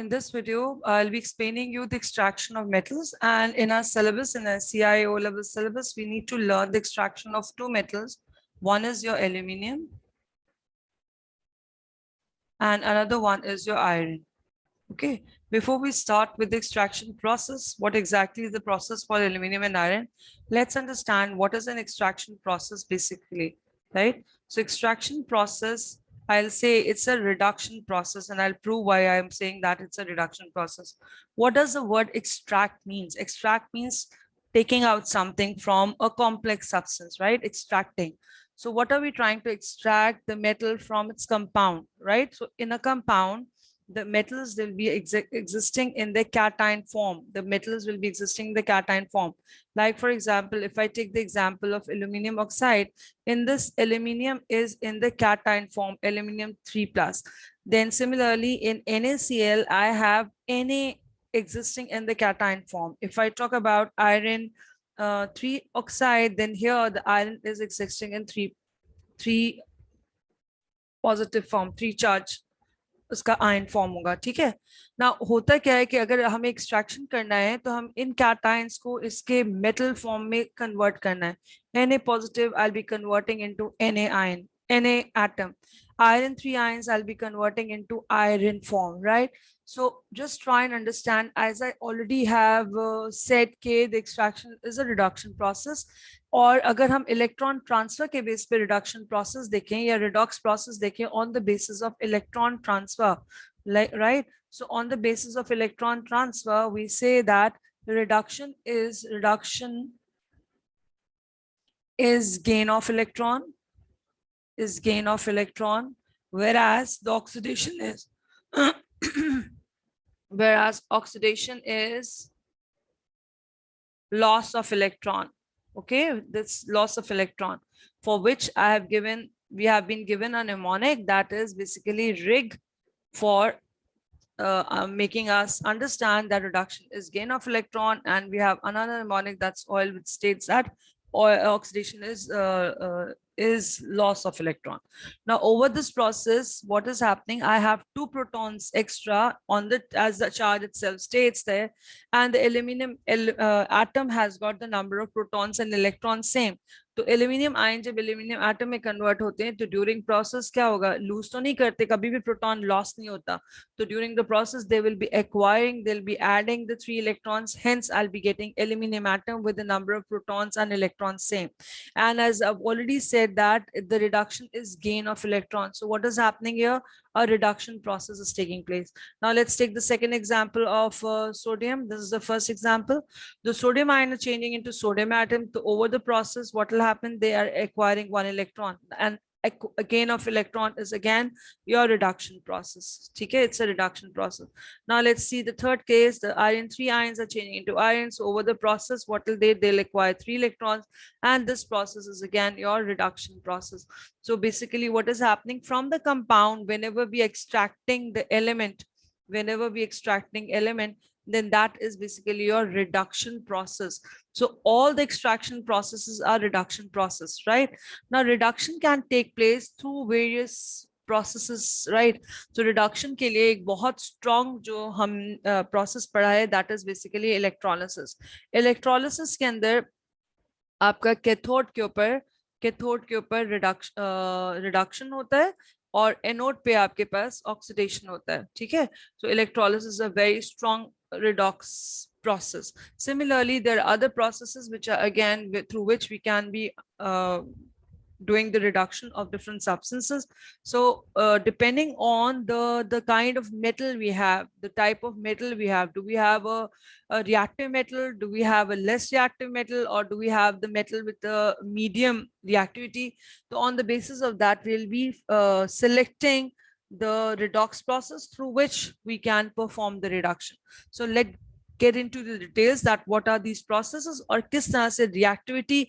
In this video, I'll be explaining you the extraction of metals, and in our syllabus, in our CIO level syllabus, we need to learn the extraction of two metals. One is your aluminium and another one is your iron. Okay, before we start with the extraction process, what exactly is the process for aluminium and iron? Let's understand what is an extraction process basically, right? So extraction process, I'll say it's a reduction process, and I'll prove why I'm saying that it's a reduction process. What does the word extract means? Extract means taking out something from a complex substance, right? Extracting. So what are we trying to extract? The metal from its compound, right? So in a compound, the metals will be existing in the cation form. The metals will be existing in the cation form. Like for example, if I take the example of aluminium oxide, in this aluminium is in the cation form, aluminium 3+. Then similarly in NaCl, I have Na existing in the cation form. If I talk about iron 3 oxide, then here the iron is existing in 3 positive form, 3 charge उसका ion form होगा. ठीक है ना. होता क्या है कि अगर हमें एक्सट्रैक्शन करना है तो हम इन कैटायंस को इसके मेटल फॉर्म में कन्वर्ट करना है. Na positive I'll be converting into Na ion, Na atom. Iron 3 ions I'll be converting into iron form, right? So just try and understand, as I already have said कि the extraction is a reduction process. और अगर हम electron transfer के base पे reduction process देखें या redox process देखें on the basis of electron transfer, right? So on the basis of electron transfer, we say that reduction is gain of electron, whereas the oxidation is whereas oxidation is loss of electron. Okay, this loss of electron, for which we have been given a mnemonic that is basically RIG, for making us understand that reduction is gain of electron, and we have another mnemonic, that's oil, which states that oxidation is loss of electron. Now over this process, what is happening? I have 2 protons extra on the, as the charge itself states there, and the aluminium atom has got the number of protons and electrons same. तो aluminium ion जब aluminium atom में convert होते हैं तो during process क्या होगा? Loose तो नहीं करते, कभी भी प्रोटॉन लॉस नहीं होता. तो during the process they will B acquiring, they will be adding the 3 electrons, hence I'll be getting aluminium atom with the number of protons and electrons same. And as I've already said that the reduction is gain of electrons. So what is happening here? A reduction process is taking place. Now let's take the second example of sodium. This is the first example. The sodium ion is changing into sodium atom. So over the process, what will happen? They are acquiring 1 electron, and a gain of electron is again your reduction process. Okay, it's a reduction process. Now let's see the third case. The iron 3 ions are changing into iron. So over the process, what will they'll acquire 3 electrons, and this process is again your reduction process. So basically what is happening from the compound, whenever we extracting the element, then that is basically your reduction process. So all the extraction processes are reduction process, right? Now reduction can take place through various processes, right? So reduction के लिए एक बहुत strong जो हम process पढ़ा है, that is basically electrolysis. Electrolysis के अंदर आपका कैथोड के ऊपर रिडक्शन होता है और एनोड पे आपके पास ऑक्सीडेशन होता है. ठीक है. So electrolysis is a very strong redox process. Similarly, there are other processes which are again through which we can be doing the reduction of different substances. So depending on the kind of metal we have, the type of metal we have, do we have a reactive metal, do we have a less reactive metal, or do we have the metal with a medium reactivity? So on the basis of that, we'll be selecting the redox process through which we can perform the reduction. So let's get into the details that what are these processes और किस तरह से reactivity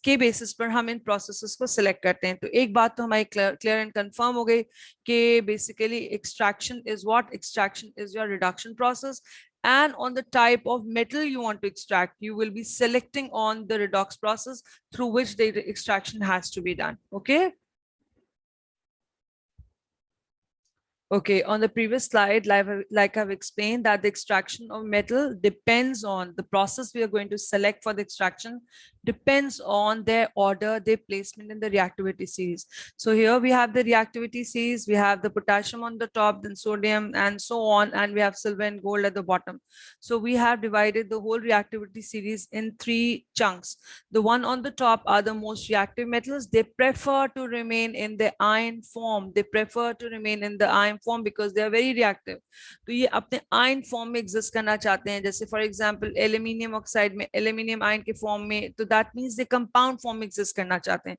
के basis पर हम इन processes को select करते हैं. तो एक बात तो हमारी clear and confirm हो गई कि basically extraction is what? Extraction is your reduction process, and on the type of metal you want to extract, you will be selecting on the redox process through which the extraction has to be done. Okay. Okay, on the previous slide, like I've explained that the extraction of metal depends on the process we are going to select for the extraction, depends on their order, their placement in the reactivity series. So here we have the reactivity series, we have the potassium on the top, then sodium and so on, and we have silver and gold at the bottom. So we have divided the whole reactivity series in three chunks. The one on the top are the most reactive metals. They prefer to remain in the iron form. They prefer to remain in the iron form because they are very reactive. तो ये अपने iron form में exist करना चाहते हैं. जैसे for example aluminium oxide में aluminium iron के form में, तो that means they compound form में exist करना चाहते हैं.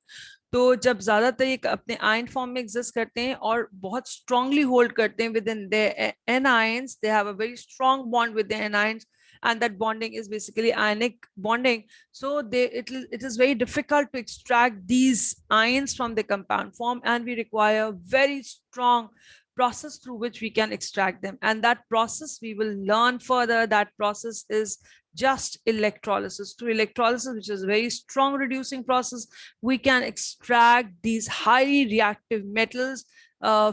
तो जब ज्यादातर ये अपने आयन फॉर्म में एग्जिस्ट करते हैं और बहुत स्ट्रांगली होल्ड करते हैं with in their anions, they have a very strong bond with the anions, and that bonding is basically ionic bonding. So it is very difficult to extract these ions from the compound form, and we require very strong process through which we can extract them, and that process we will learn further. That process is just electrolysis. Through electrolysis, which is a very strong reducing process, we can extract these highly reactive metals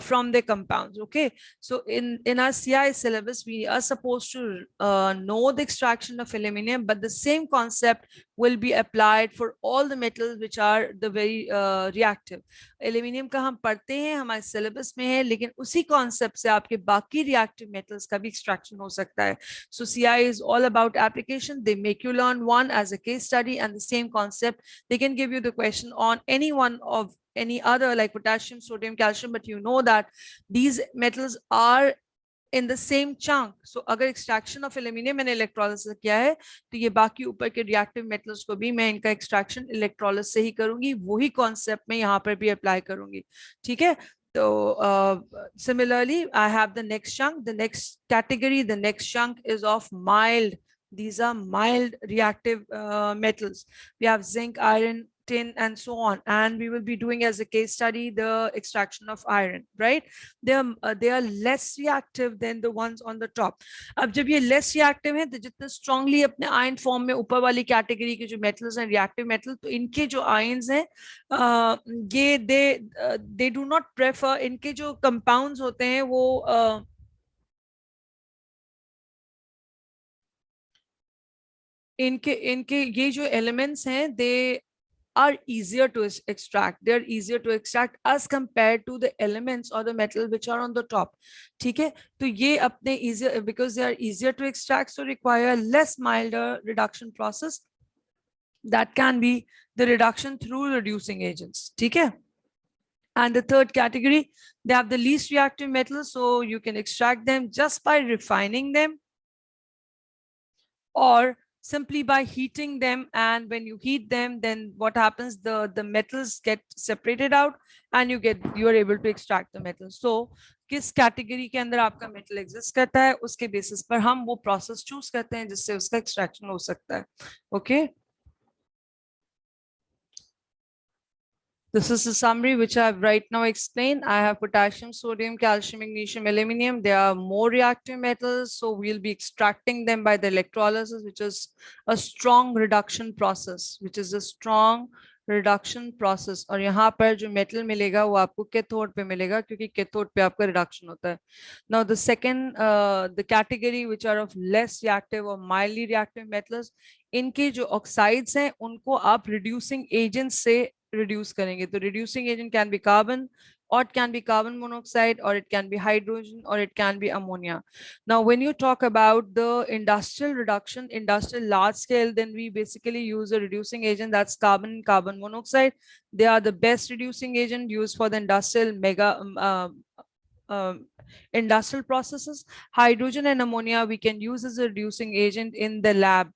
from the compounds. Okay, so in our CI syllabus, we are supposed to know the extraction of aluminium, but the same concept will be applied for all the metals which are the very reactive. Aluminium का हम पढ़ते हैं, हमारे syllabus में है, लेकिन उसी concept से आपके बाकी reactive metals का भी extraction हो सकता है. So CI is all about application. They make you learn one as a case study, and the same concept they can give you the question on any one of any other like potassium, sodium, calcium, but you know that these metals are in the same chunk. So अगर extraction of aluminium and electrolysis किया है, तो ये बाकी ऊपर के reactive metals को भी मैं इनका extraction electrolysis से ही करूंगी, वही concept मैं यहाँ पर भी apply करूंगी. ठीक है. So similarly, I have the next chunk, the next category, the next chunk is of mild. These are mild reactive metals. We have zinc, iron, tin, and so on. And we will be doing as a case study the extraction of iron, right? They are less reactive than the ones on the top. अब जब ये less reactive है, तो जितने strongly अपने iron form में ऊपर वाली category के जो metals हैं, reactive metal, तो इनके जो ions हैं, ये they do not prefer, इनके जो compounds होते हैं वो इनके इनके ये जो elements हैं, they are easier to extract. They are easier to extract as compared to the elements or the metal which are on the top. ठीक है, तो ये अपने easier, because they are easier to extract, so require less milder reduction process. That can be the reduction through reducing agents. ठीक है. And the third category, they have the least reactive metals, so you can extract them just by refining them or simply by heating them. And when you heat them, then what happens, the metals get separated out and you are able to extract the metals. So किस category के अंदर आपका metal exist करता है, उसके basis पर हम वो प्रोसेस चूज करते हैं जिससे उसका एक्सट्रैक्शन हो सकता है. Okay, this is the summary which I have right now explained. I have potassium, sodium, calcium, magnesium, aluminium. They are more reactive metals, so we'll be extracting them by the electrolysis, which is a strong reduction process, और यहाँ पर जो metal मिलेगा वो आपको cathode पे मिलेगा, क्योंकि कैथोड पे आपका रिडक्शन होता है. Now the second the category which are of less reactive or mildly reactive metals, इनके जो ऑक्साइड्स हैं उनको आप रिड्यूसिंग एजेंट से रिड्यूस करेंगे. तो reducing agent can be carbon, or it can be carbon monoxide, or it can be hydrogen, or it can be ammonia. Now when you talk about the industrial reduction, industrial large scale, then we basically use a reducing agent, that's carbon monoxide. They are the best reducing agent used for the industrial industrial processes. Hydrogen and ammonia we can use as a reducing agent in the lab,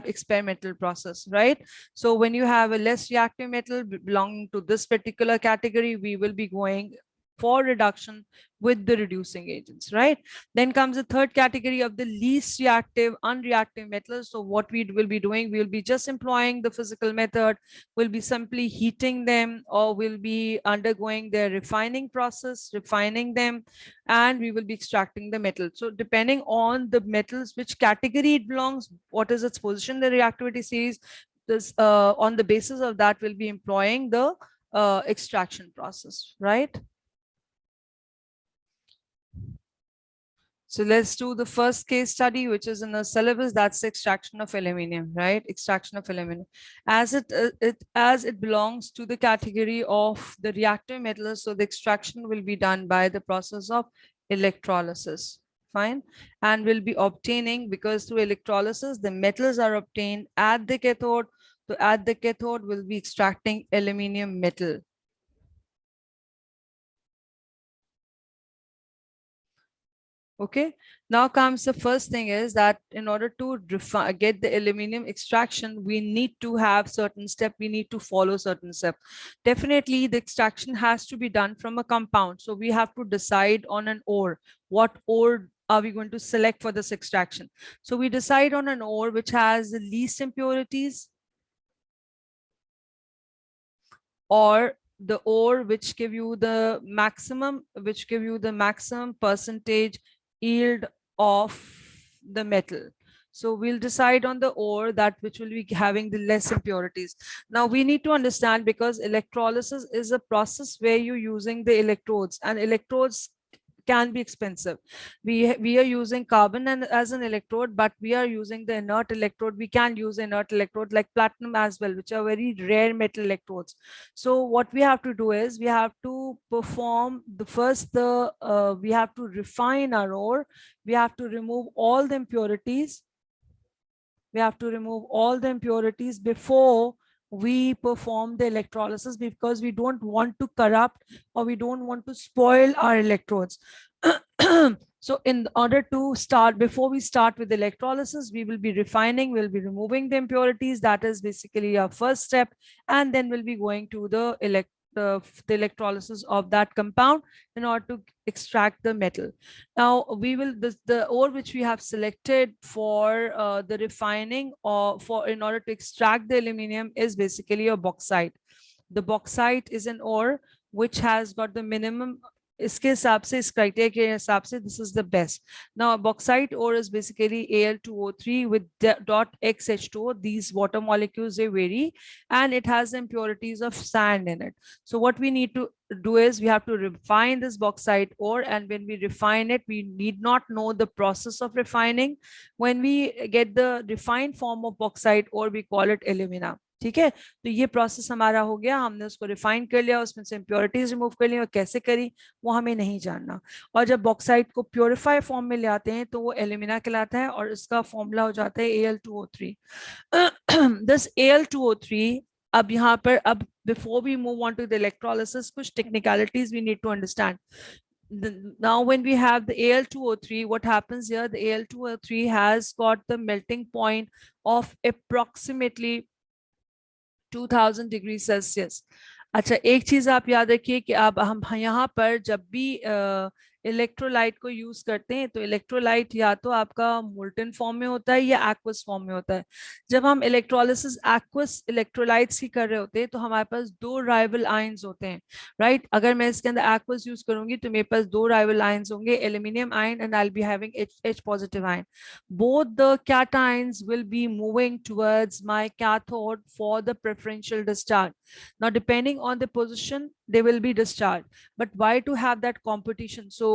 experimental process, right? So when you have a less reactive metal belonging to this particular category, we will be going for reduction with the reducing agents, right? Then comes the third category of the least reactive, unreactive metals. So what we will be doing, we will be just employing the physical method, we'll be simply heating them, or we'll be undergoing their refining process, refining them, and we will be extracting the metal. So depending on the metals, which category it belongs, what is its position in the reactivity series, this on the basis of that we'll be employing the extraction process, right? So let's do the first case study, which is in the syllabus. That's extraction of aluminium, right? Extraction of aluminium, as it belongs to the category of the reactive metals. So the extraction will be done by the process of electrolysis. Fine, and we'll be obtaining, because through electrolysis the metals are obtained at the cathode. So at the cathode, we'll be extracting aluminium metal. Okay, now comes the first thing is that in order to get the aluminium extraction, we need to have certain step, we need to follow certain step. Definitely the extraction has to be done from a compound. So we have to decide on an ore. What ore are we going to select for this extraction? So we decide on an ore which has the least impurities, or the ore which give you the maximum, percentage yield of the metal. So we'll decide on the ore that which will be having the less impurities. Now we need to understand, because electrolysis is a process where you're using the electrodes, and electrodes can be expensive. We are using carbon and as an electrode, but we are using the inert electrode. We can use inert electrode like platinum as well, which are very rare metal electrodes. So what we have to do is we have to perform the first the we have to refine our ore. We have to remove all the impurities. Before we perform the electrolysis, because we don't want to corrupt or we don't want to spoil our electrodes. So in order to start, before we start with electrolysis, we will be refining, we'll be removing the impurities. That is basically our first step. And then we'll be going to the electrolysis of that compound in order to extract the metal. Now we will, the ore which we have selected for the refining, or for in order to extract the aluminium, is basically a bauxite. The bauxite is an ore which has got the minimum, इसके हिसाब से, इस criteria के हिसाब से, this is the best. Now bauxite ore is basically Al2O3 with dot XH2O. These water molecules, they vary, and it has impurities of sand in it. So what we need to do is we have to refine this bauxite ore, and when we refine it, we need not know the process of refining. When we get the refined form of bauxite ore, we call it alumina. ठीक है, तो ये process हमारा हो गया, हमने उसको refine कर लिया, उसमें से इम्प्योरिटीज रिमूव कर ली, और कैसे करी वो हमें नहीं जानना। और जब बॉक्साइट को प्योरीफाई फॉर्म में ले आते हैं तो वो एल्यूमिना कहलाता है, और इसका फॉर्मूला हो जाता है Al2O3. दिस Al2O3, अब यहाँ पर, अब before we move on to the electrolysis, कुछ technicalities we need to understand. Now when we have the Al2O3, what happens here, the Al2O3 has got the melting point of approximately 2000 degree Celsius. अच्छा, एक चीज आप याद रखिए कि अब हम यहाँ पर जब भी इलेक्ट्रोलाइट को यूज करते हैं, तो इलेक्ट्रोलाइट या तो आपका मोल्टन फॉर्म में होता है या एक्वस फॉर्म में होता है. जब हम इलेक्ट्रोलिसिस एक्वस इलेक्ट्रोलाइट्स की कर रहे होते हैं, तो हमारे पास दो राइवल आयंस होते हैं, राइट. अगर मैं इसके अंदर एक्वस यूज करूंगी तो मेरे पास दो राइवल आयंस होंगे, aluminium ion and I will be having H positive ion. Both the cations will be moving towards my cathode for the preferential discharge. Now depending on the position, they will be discharged. But why to have that competition? So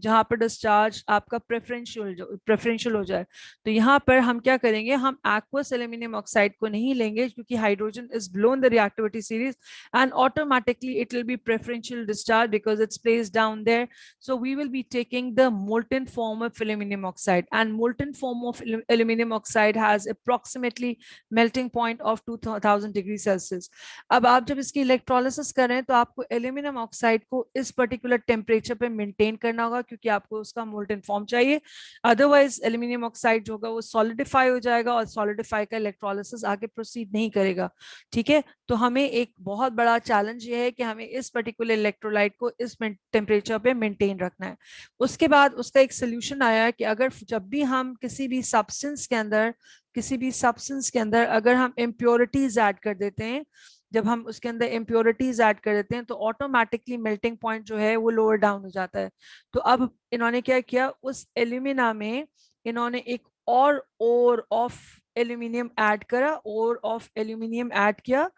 जहाँ पर discharge आपका preferential हो जाए, तो यहाँ पर हम क्या करेंगे, हम aqueous aluminum oxide को नहीं लेंगे, क्योंकि hydrogen is below in the reactivity series, and automatically it will be preferential discharge because it's placed down there. So we will be taking the molten form of aluminum oxide, and molten form of aluminum oxide has approximately melting point of 2000 degrees Celsius. अब आप जब इसकी electrolysis कर रहे हैं, तो आपको aluminium oxide को इस पर्टिकुलर टेम्परेचर पे मेंटेन करना होगा, क्योंकि आपको उसका मोल्टन फॉर्म चाहिए. अदरवाइज एल्यूमिनियम ऑक्साइड जो होगा वो सॉलिडिफाई हो जाएगा, और सॉलिडिफाई का इलेक्ट्रोलिसिस आगे प्रोसीड नहीं करेगा. ठीक है, तो हमें एक बहुत बड़ा चैलेंज ये है कि हमें इस पर्टिकुलर इलेक्ट्रोलाइट को इस टेम्परेचर पे मेंटेन रखना है. उसके बाद उसका एक सोल्यूशन आया कि अगर जब भी हम किसी भी सब्सटेंस के अंदर अगर हम इम्प्योरिटीज ऐड कर देते हैं, जब हम उसके अंदर इम्प्योरिटीज ऐड कर देते हैं, तो ऑटोमेटिकली मेल्टिंग पॉइंट जो है वो लोअर डाउन हो जाता है. तो अब इन्होंने क्या किया, उस एल्यूमिना में इन्होंने एक और ऑफ एल्यूमिनियम ऐड करा, और ऑफ एल्यूमिनियम ऐड किया,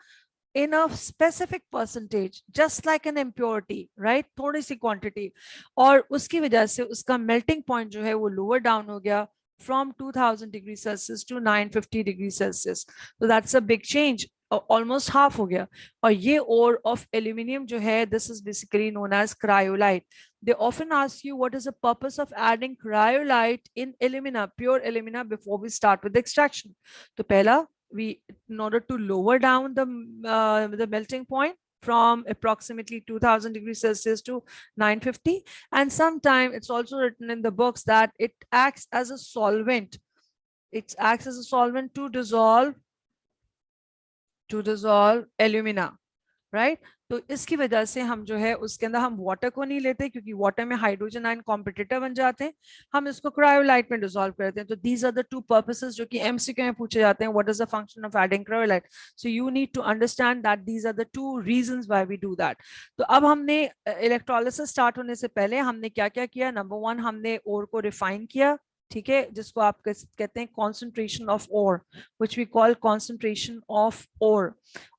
in a specific percentage, just like an impurity, right? थोड़ी सी quantity, और उसकी वजह से उसका melting point जो है वो lower down हो गया from 2000 degrees Celsius to 950 degrees Celsius. So that's a big change. Almost half हो गया. और ये ore of aluminium जो है, this is basically known as cryolite. They often ask you what is the purpose of adding cryolite in alumina, pure alumina, before we start with the extraction. तो पहला, we, in order to lower down the melting point from approximately 2000 degrees Celsius to 950. And sometimes it's also written in the books that it acts as a solvent. It acts as a solvent to dissolve alumina, right तो इसकी वजह से हम जो है उसके अंदर हम वाटर को नहीं लेते, क्योंकि वाटर में हाइड्रोजन आयन कॉम्पिटिटर बन जाते हैं, हम इसको क्रायोलाइट में डिसॉल्व करते हैं. तो these are the two purposes जो कि एमसीक्यू में पूछे जाते हैं, what is the function of adding cryolite. So you need to understand that these are the two reasons why we do that. तो अब हमने इलेक्ट्रोलिसिस स्टार्ट होने से पहले हमने क्या क्या किया. नंबर वन, हमने ओर को रिफाइन किया, ठीक है, जिसको आप कहते हैं concentration of ore, which we call concentration of ore.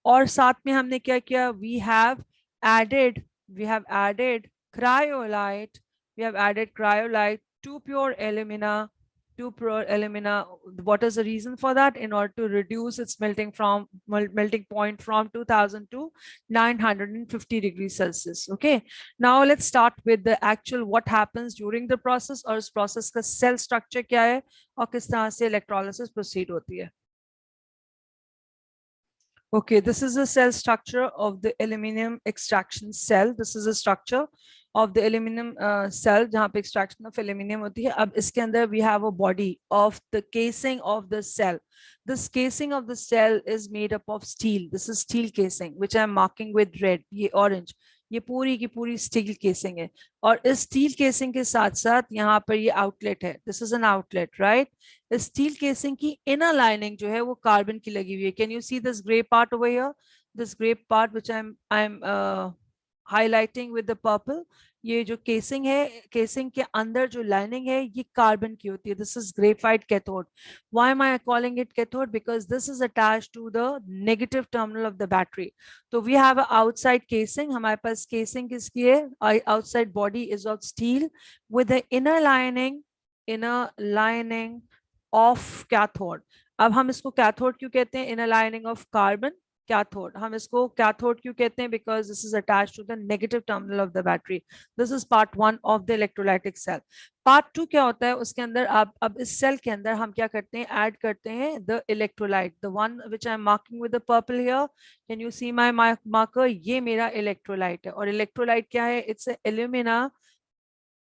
और साथ में हमने क्या किया, added we have added cryolite we have added cryolite to pure alumina. What is the reason for that? In order to reduce its melting point from 2000 to 950 degrees Celsius. Okay, now let's start with the actual what happens during the process, और इस process का cell structure क्या है और किस तरह से electrolysis proceed होती है. Okay, this is the cell structure of the aluminum extraction cell. This is the structure of the aluminum cell जहाँ पे extraction of aluminum होती है. अब इसके अंदर we have a body of the casing of the cell. This casing of the cell is made up of steel. This is steel casing, which I am marking with red. ये orange. ये पूरी की पूरी steel casing है. और इस steel casing के साथ साथ यहाँ पर ये आउटलेट है. This is an outlet, right. Steel casing की इनर लाइनिंग जो है वो कार्बन की लगी हुई है. Can you see this grey part over here, this grey part which I am highlighting with the purple. ये जो केसिंग है, केसिंग के अंदर जो लाइनिंग है ये कार्बन की होती है. This is graphite cathode. Why am I calling it cathode? Because this is attached to the negative terminal of the battery. तो we have a outside casing. हमारे पास केसिंग किसकी है? Outside body is of steel with the inner lining of cathode. अब हम इसको cathode क्यों कहते हैं? Inner lining of carbon, cathode. हम इसको कैथोड क्यों कहते हैं? Because this is attached to the negative terminal of the battery. This is part one of the electrolytic cell. Part two क्या होता है? उसके अंदर आप अब इस सेल के अंदर हम क्या करते हैं? ऐड करते हैं the electrolyte, the one which I am marking with the purple here. Can you see my marker? ये मेरा इलेक्ट्रोलाइट है. और इलेक्ट्रोलाइट क्या है? It's alumina.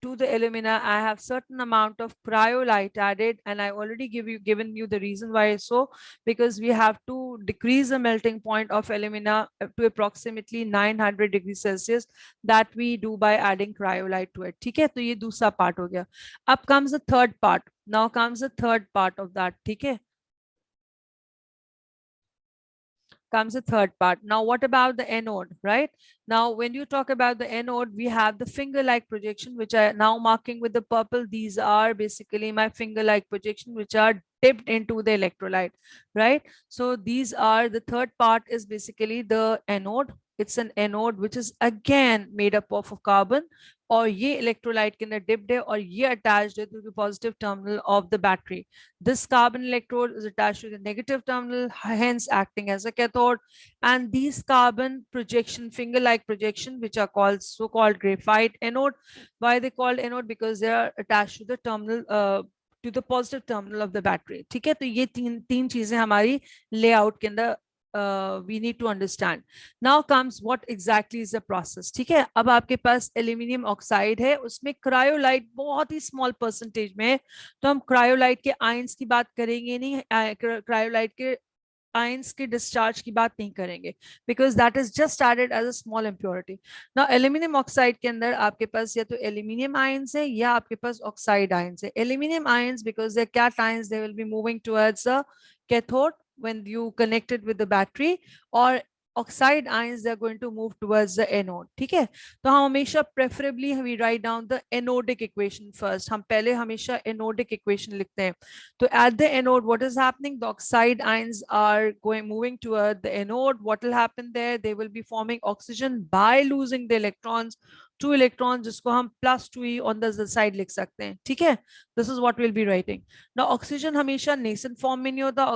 To the alumina I have certain amount of cryolite added, and I already given you the reason why. So because we have to decrease the melting point of alumina to approximately 900 degrees Celsius, that we do by adding cryolite to it. ठीक है, तो ये दूसरा part हो गया. Up comes the third part. Now comes the third part of that. ठीक है, comes the third part. Now, what about the anode, right? Now, when you talk about the anode, we have the finger-like projection, which I now marking with the purple. These are basically my finger-like projection, which are dipped into the electrolyte, right? So these are the third part is basically the anode. It's an anode which is again made up of carbon, और ये electrolyte के अंदर dipped है और ये attached है to the positive terminal of the battery. This carbon electrode is attached to the negative terminal, hence acting as a cathode. And these carbon projection, finger-like projection, which are called so-called graphite anode. Why they called anode? Because they are attached to the terminal, to the positive terminal of the battery. ठीक है, तो ये तीन चीजें हमारी layout के अंदर we need to understand. Now comes what exactly is the process. ठीक है, अब आपके पास एल्यूमिनियम ऑक्साइड है, उसमें क्रायोलाइट बहुत ही स्मॉल परसेंटेज में है. तो हम क्रायोलाइट के आयंस की बात करेंगे नहीं, क्रायोलाइट के आयंस के डिस्चार्ज की बात नहीं करेंगे, because that is just added as a small impurity. Now aluminium oxide के अंदर आपके पास या तो एल्यूमिनियम आयंस है या आपके पास ऑक्साइड आयंस है. Aluminium ions because they cations, they will be moving towards a cathode when you connect it with the battery, or oxide ions, they are going to move towards the anode. ठीक है, तो हम हमेशा preferably we write down the anodic equation first. हम पहले हमेशा anodic equation लिखते हैं. तो at the anode, what is happening? The oxide ions are moving toward the anode. What will happen there? They will be forming oxygen by losing the electrons. 2 electrons, जिसको हम +2e on the side लिख सकते हैं. ठीक है, this is what we'll be writing. Now oxygen हमेशा nascent form में नहीं होता.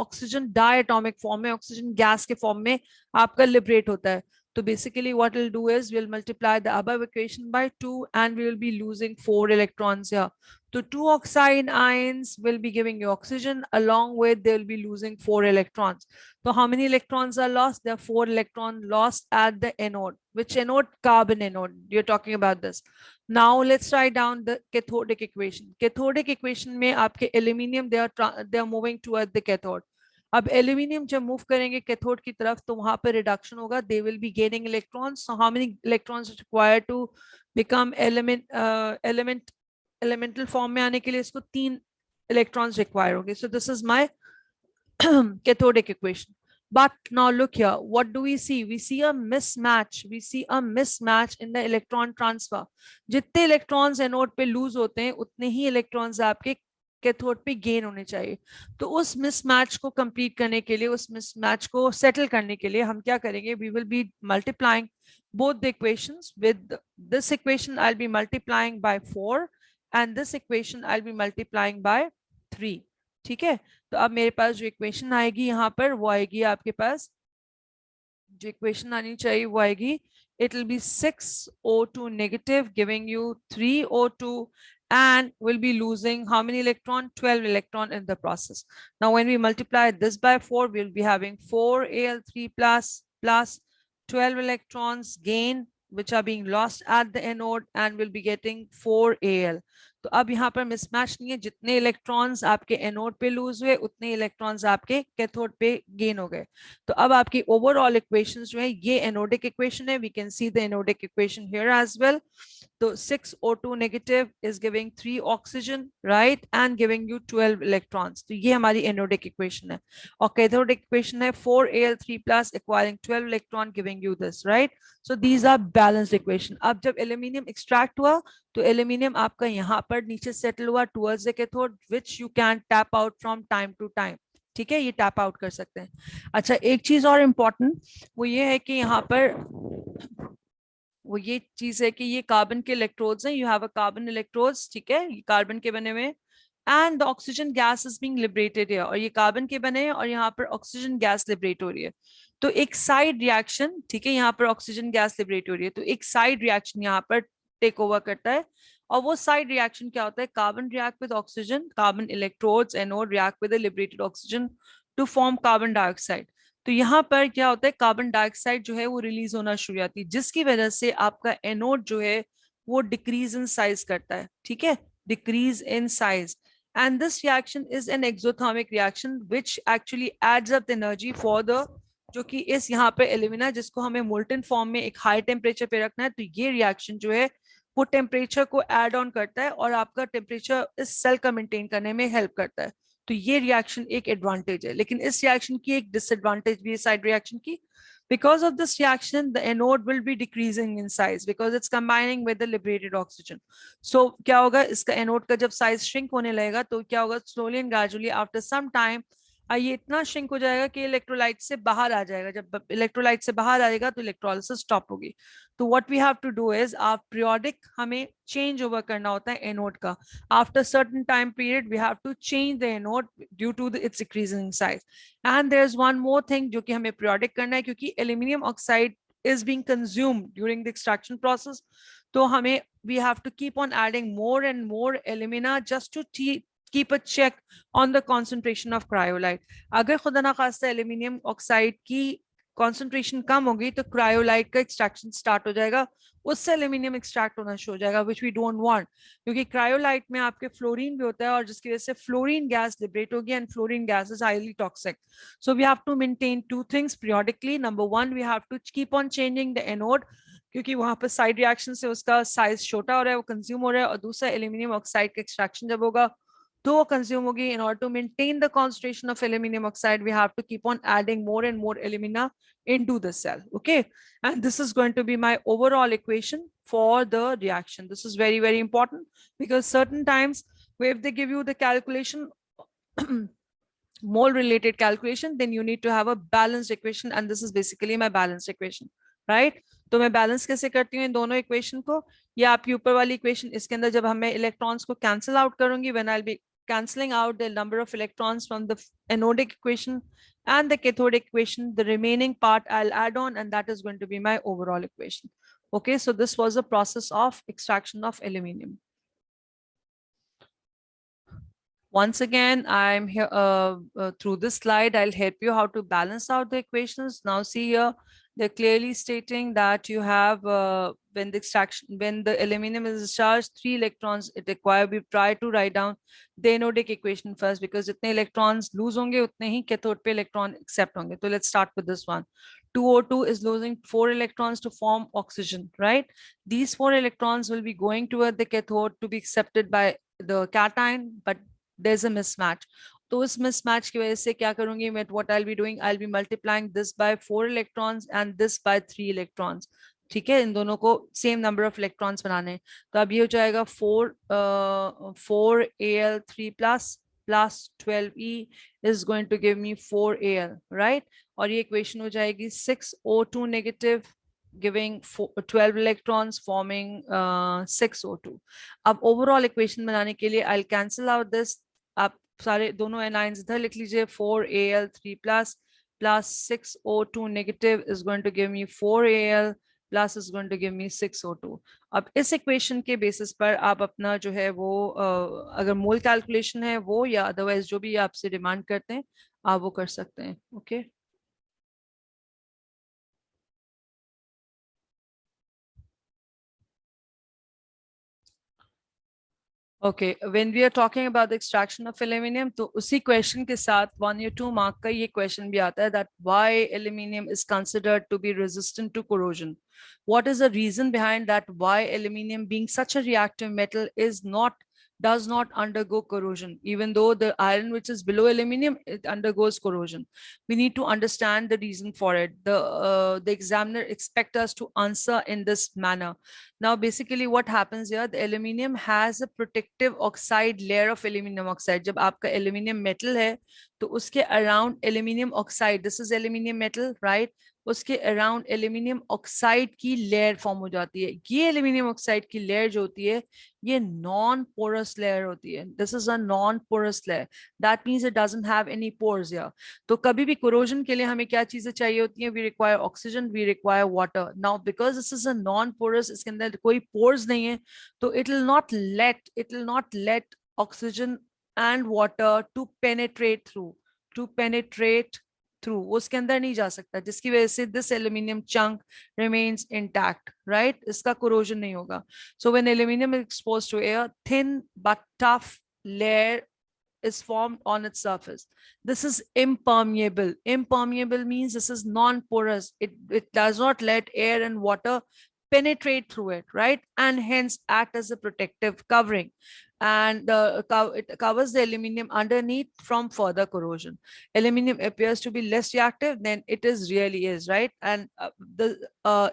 Oxygen diatomic form में, oxygen gas के form में आपका liberate होता है. So basically what we'll do is we'll multiply the above equation by 2 and we will be losing 4 electrons here. So 2 oxide ions will be giving you oxygen, along with they will be losing 4 electrons. So how many electrons are lost? There are 4 electrons lost at the anode. Which anode? Carbon anode. You're talking about this. Now let's write down the cathodic equation. Cathodic equation में आपके aluminium, they are moving toward the cathode. अब aluminium जब move करेंगे cathode की तरफ तो वहां पर रिडक्शन होगा. They will be gaining electrons. So how many electrons required to become elemental form में आने के लिए इसको 3 इलेक्ट्रॉन्स रिक्वायर होंगे. So this is my cathodic equation. But now look here, what do we see? We see a mismatch. We see a mismatch in the electron transfer. जितने electrons anode पे lose होते हैं उतने ही electrons आपके cathode पे gain होने चाहिए. तो उस मिसमैच को कंप्लीट करने के लिए, उस मिसमैच को सेटल करने के लिए हम क्या करेंगे? We will be multiplying both the equations. With this equation I will be multiplying by 4 and this equation I will be multiplying by 3. ठीक है, तो अब मेरे पास जो इक्वेशन आएगी यहाँ पर वो आएगी आपके पास, जो इक्वेशन आनी चाहिए वो आएगी, it will be 6O2 negative giving you 3O2 and will be losing how many electron? 12 electron in the process. Now when we multiply this by 4, we'll be having 4Al3 plus 12 electrons gain which are being lost at the anode and will be getting 4Al. तो अब यहाँ पर mismatch नहीं है. जितने electrons आपके anode पे loose हुए उतने इलेक्ट्रॉन्स आपके कैथोड पे गेन हो गए. तो अब आपकी ओवरऑल इक्वेशंस जो है ये एनोडिक इक्वेशन है. We can see the anodic equation here as well. तो 6O2 negative is giving 3 oxygen, right, and giving you 12 electrons. तो ये हमारी एनोडिक इक्वेशन है. और कैथोडिक इक्वेशन है 4Al3 plus acquiring 12 electron giving you this, right? So these are balanced equation. अब जब aluminium extract हुआ तो एल्यूमिनियम आपका यहाँ पर नीचे सेटल हुआ towards the cathode, which you can tap out from time to time. ठीक है, ये टैप आउट कर सकते हैं. अच्छा, एक चीज और इम्पोर्टेंट वो ये है कि यहाँ पर वो ये चीज है कि ये कार्बन के इलेक्ट्रोड्स हैं. You have a carbon electrodes. ठीक है, ये कार्बन के बने हुए and the oxygen gas is being liberated है. और ये कार्बन के बने हैं और यहाँ पर ऑक्सीजन गैस लिबरेट हो रही है. तो एक साइड रिएक्शन, ठीक है, यहाँ पर ऑक्सीजन गैस लिबरेट हो रही है तो एक साइड रिएक्शन यहाँ पर टेक ओवर करता है. और वो साइड रिएक्शन क्या होता है? Carbon react with oxygen, carbon electrodes anode react with liberated oxygen to form carbon dioxide. तो यहाँ पर क्या होता है? कार्बन डाइऑक्साइड जो है वो रिलीज होना शुरू हो जाती है, जिसकी वजह से आपका एनोड जो है वो डिक्रीज इन साइज करता है. ठीक है, decrease in size. And this reaction is an exothermic reaction which actually adds up the energy for the, जो कि इस यहाँ पे एल्यूमिना जिसको हमें मोल्टन फॉर्म में एक हाई टेम्परेचर पे रखना है, तो ये रिएक्शन जो है वो टेम्परेचर को एड ऑन करता है और आपका टेम्परेचर इस सेल का मेंटेन करने में हेल्प करता है. तो ये रिएक्शन एक एडवांटेज है. लेकिन इस रिएक्शन की एक डिसएडवांटेज भी है साइड रिएक्शन की. Because of this reaction, the anode will be decreasing in size because it's combining with the liberated oxygen. So क्या होगा? इसका anode का जब size shrink होने लगेगा तो क्या होगा? Slowly and gradually after some time ये इतना श्रिंक हो जाएगा कि इलेक्ट्रोलाइट से बाहर आ जाएगा. जब इलेक्ट्रोलाइट से बाहर आएगा तो इलेक्ट्रोलिसिस स्टॉप होगी. तो what we have to do is आप पीरियोडिक हमें चेंज ओवर करना होता है एनोड का. After certain time period we have to change the anode due to its decreasing size. And there is one more thing जो कि हमें periodic करना है, क्योंकि aluminium oxide is being consumed during the extraction process. तो हमें we have to keep on adding more and more alumina just to keep a check on the concentration of cryolite. अगर खुदा ना खास्ता एल्यूमिनियम ऑक्साइड की concentration कम होगी तो cryolite का एक्सट्रैक्शन स्टार्ट हो जाएगा, उससे एल्यूमिनियम एक्सट्रैक्ट होना शुरू हो जाएगा, which we don't want. क्योंकि क्रायोलाइट में आपके फ्लोरीन भी होता है और जिसकी वजह से फ्लोरीन गैस लिबरेट होगी and fluorine gas is highly toxic. So we have to maintain two things periodically. Number one, we have to keep on changing the anode क्योंकि वहां पर साइड रिएक्शन से उसका साइज छोटा हो रहा है, वो कंज्यूम हो रहा है. और दूसरा, एल्यूमिनियम ऑक्साइड का एक्सट्रैक्शन जब होगा तो वो कंज्यूम होगी. In order to maintain the concentration of aluminum oxide, we have to keep on adding more and more alumina into the cell. Okay, and this is going to be my overall equation for the reaction. This is very, very important, because certain times if they give you the calculation, mole related calculation, then you need to have a balanced equation, and this is basically my balanced equation, right? तो मैं balance कैसे करती हूँ इन दोनों equation को? ये आपकी ऊपर वाली इक्वेशन, इसके अंदर जब हमें इलेक्ट्रॉन्स को कैंसिल आउट करूंगी, when I will B cancelling out the number of electrons from the anodic equation and the cathodic equation, the remaining part I'll add on, and that is going to be my overall equation. Okay, so this was the process of extraction of aluminium. Once again, I'm here through this slide, I'll help you how to balance out the equations. Now see here, they're clearly stating that you have when the aluminum is discharged, 3 electrons it require. We try to write down the anodic equation first, because जितने electrons lose होंगे उतने ही cathode पे electron accept होंगे. So let's start with this one. 2O2 is losing 4 electrons to form oxygen, right? These 4 electrons will be going toward the cathode to be accepted by the cation, but there's a mismatch. तो इस mismatch की वजह से क्या करूंगी मैं? What I'll be doing, I'll be multiplying this by 4 electrons and this by 3 electrons. ठीक है, इन दोनों को same number of electrons बनाने हैं. तो अब ये हो जाएगा 4Al3 plus 12E is going to give me 4Al, right? और ये equation हो जाएगी 6O2 negative giving 12 electrons forming 6O2. अब overall equation बनाने के लिए I'll cancel out this. आप सारे दोनों anions इधर लिख लीजिए. 4Al3 plus 6O2 negative is going to give me 4Al plus is going to give me 6O2. अब इस equation के basis पर आप अपना जो है वो अगर मोल calculation है वो, या otherwise जो भी आपसे डिमांड करते हैं आप वो कर सकते हैं. Okay. Okay, when we are talking about the extraction of aluminium, तो उसी question के साथ 1 या 2 mark का ये question भी आता है, that why aluminium is considered to be resistant to corrosion. What is the reason behind that? Why aluminium, being such a reactive metal, does not undergo corrosion, even though the iron which is below aluminium, it undergoes corrosion. We need to understand the reason for it. The examiner expects us to answer in this manner. Now, basically what happens here, the aluminium has a protective oxide layer of aluminum oxide. जब आपका aluminium metal है, तो उसके around aluminium oxide, this is aluminium metal, right? उसके around aluminium oxide की layer form हो जाती है. ये एल्यूमिनियम ऑक्साइड की लेयर जो होती है, ये नॉन पोरस लेयर होती है. This is a non porous layer. That means it doesn't have any pores here. तो कभी भी कोरोजन के लिए हमें क्या चीजें चाहिए होती हैं? We require oxygen, we require water. Now because this is a non porous, इसके अंदर कोई पोर्स नहीं है, तो it will not let oxygen and water to penetrate through, उसके अंदर नहीं जा सकता, जिसकी वजह से this aluminium chunk remains intact, right? इसका कोरोजन नहीं होगा. So when aluminium is exposed to air, thin but tough layer is formed on its surface. This is impermeable. Impermeable means this is non-porous. It does not let air and water penetrate through it, right? And hence act as a protective covering. And it covers the aluminium underneath from further corrosion. Aluminium appears to be less reactive than it really is, right? And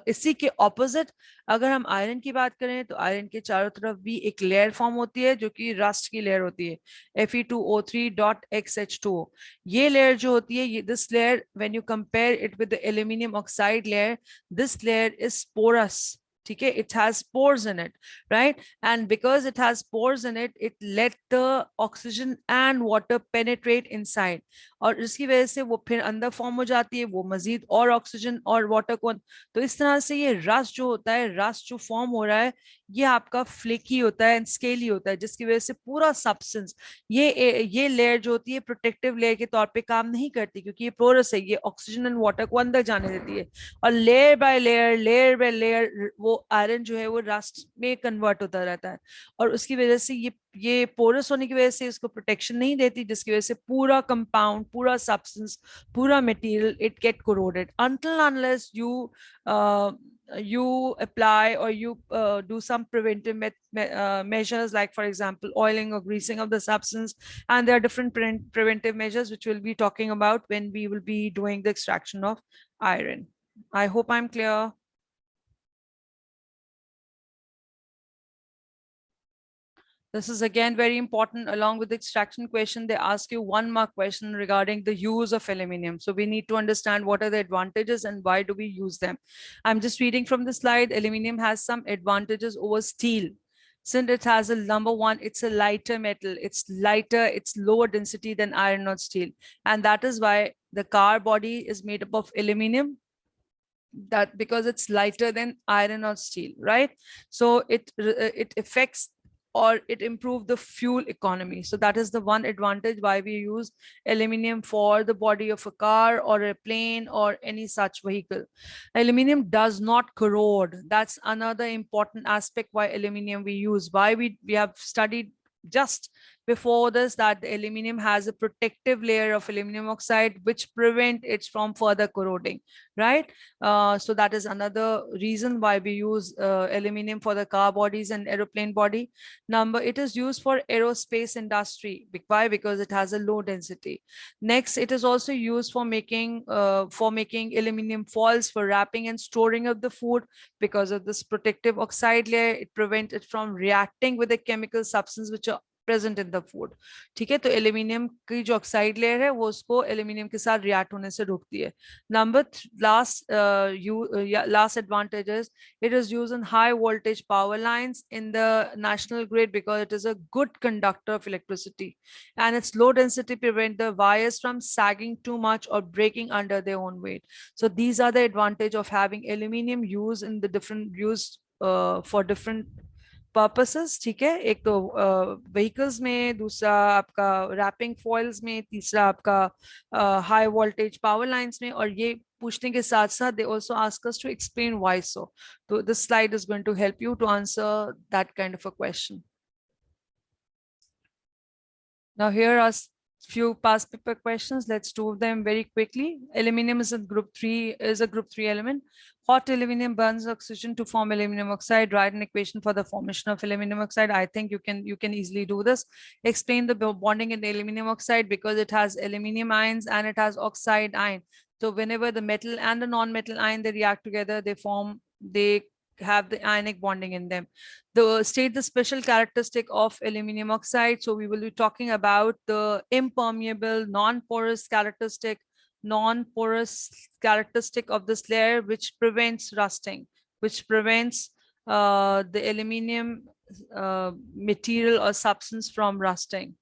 इसी के opposite अगर हम iron की बात करें, तो iron के चारों तरफ भी एक लेयर फॉर्म होती है जो कि रस्ट की लेयर होती है, Fe2O3.XH2O. ये लेयर जो होती है, this layer, when you compare it with the aluminium oxide layer, this layer is porous. ठीक है, it has pores in it, right? And because it has pores in it, it let the oxygen and water penetrate inside. और इसकी वजह से वो फिर अंदर form हो जाती है, वो मजीद और ऑक्सीजन और वाटर को. तो इस तरह से ये रस्ट जो होता है, रस्ट जो फॉर्म हो रहा है, ये आपका फ्लेकी होता है एंड स्केली होता है, जिसकी वजह से पूरा सब्सटेंस, ये लेयर जो होती है प्रोटेक्टिव लेयर के तौर पे काम नहीं करती, क्योंकि ये पोरस है, ये ऑक्सीजन एंड वाटर को अंदर जाने देती है. और लेयर बाय लेयर वो आयरन जो है वो रस्ट में कन्वर्ट होता रहता है, और उसकी वजह से ये पोरस होने की वजह से इसको प्रोटेक्शन नहीं देती, जिसकी वजह से पूरा कंपाउंड, पूरा सब्सटेंस, पूरा material, it get corroded until unless you you apply or you do some preventive measures, like for example oiling or greasing of the substance, and there are different preventive measures which we'll be talking about when we will be doing the extraction of iron. I hope I'm clear. This is again very important. Along with the extraction question, they ask you 1 mark question regarding the use of aluminium. So we need to understand what are the advantages and why do we use them. I'm just reading from the slide. Aluminium has some advantages over steel. Since it has a number one, it's a lighter metal. It's lighter, it's lower density than iron or steel. And that is why the car body is made up of aluminium, that because it's lighter than iron or steel, right? So it affects or it improves the fuel economy. So that is the one advantage why we use aluminium for the body of a car or a plane or any such vehicle. Aluminium does not corrode. That's another important aspect why aluminium we use. Why we have studied just before this that the aluminium has a protective layer of aluminum oxide which prevent it from further corroding, right? So that is another reason why we use aluminium for the car bodies and aeroplane body. Number, it is used for aerospace industry. Why? Because it has a low density. Next, it is also used for making aluminum foils for wrapping and storing of the food. Because of this protective oxide layer, it prevents it from reacting with the chemical substance which are present in the food. ठीक है, तो aluminium की जो oxide layer है वो उसको aluminium के साथ रिएक्ट होने से रोकती है. Number last advantage is it is used in high voltage power lines in the national grid because it is a good conductor of electricity, and its low density prevent the wires from sagging too much or breaking under their own weight. So these are the advantage of having aluminium used in the different used for different purposes. ठीक है, एक तो vehicles में, दूसरा आपका wrapping foils में, तीसरा आपका हाई वोल्टेज पावर लाइंस में. और ये पूछने के साथ साथ they also ask us to explain why so. तो this slide is going to help you to answer that kind of a question. Now here are few past paper questions. Let's do them very quickly. Aluminium is a group 3 element. Hot aluminium burns oxygen to form aluminium oxide. Write an equation for the formation of aluminium oxide. I think you can easily do this. Explain the bonding in the aluminium oxide because it has aluminium ions and it has oxide ion. So whenever the metal and the non-metal ion they react together, they have the ionic bonding in them. State the special characteristic of aluminium oxide. So we will be talking about the impermeable, non-porous characteristic of this layer, which prevents rusting, which prevents the aluminium material or substance from rusting.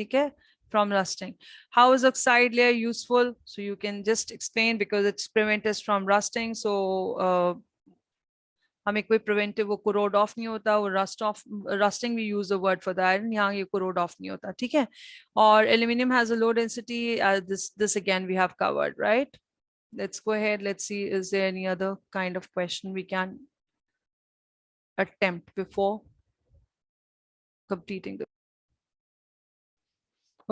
Okay, from rusting. How is oxide layer useful? So you can just explain because it's prevent us from rusting. So हमें कोई preventive वो corrode off नहीं होता, वो rusting we use the word for the iron, यहाँ ये corrode off नहीं होता. ठीक है, और aluminium has a low density. This again we have covered, right? Let's go ahead. Let's see, is there any other kind of question we can attempt before completing the.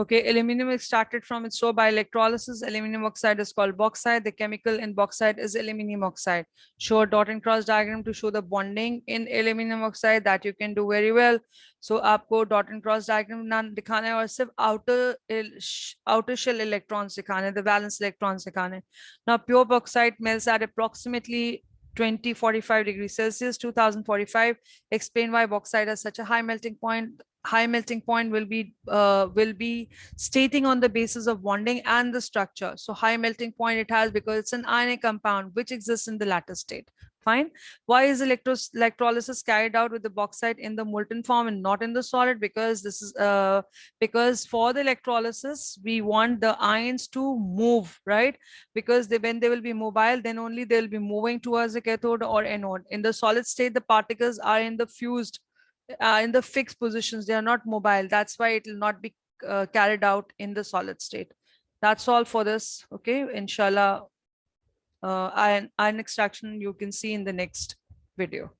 Okay, aluminum extracted from its ore by electrolysis. Aluminum oxide is called bauxite. The chemical in bauxite is aluminum oxide. Show a dot and cross diagram to show the bonding in aluminum oxide. That you can do very well. So आपको dot and cross diagram ना दिखाना है और सिर्फ outer shell electrons दिखाने हैं, the valence electrons दिखाने हैं. Now pure bauxite melts at approximately 2045 degrees Celsius, 2045. Explain why bauxite has such a high melting point. High melting point will be stating on the basis of bonding and the structure. So high melting point it has because it's an ionic compound which exists in the lattice state. Fine. Why is electrolysis carried out with the bauxite in the molten form and not in the solid? Because this is because for the electrolysis we want the ions to move, right? Because when they will be mobile, then only they'll be moving towards the cathode or anode. In the solid state, the particles are in the fixed positions. They are not mobile. That's why it will not be carried out in the solid state. That's all for this. Okay, inshallah, ion extraction you can see in the next video.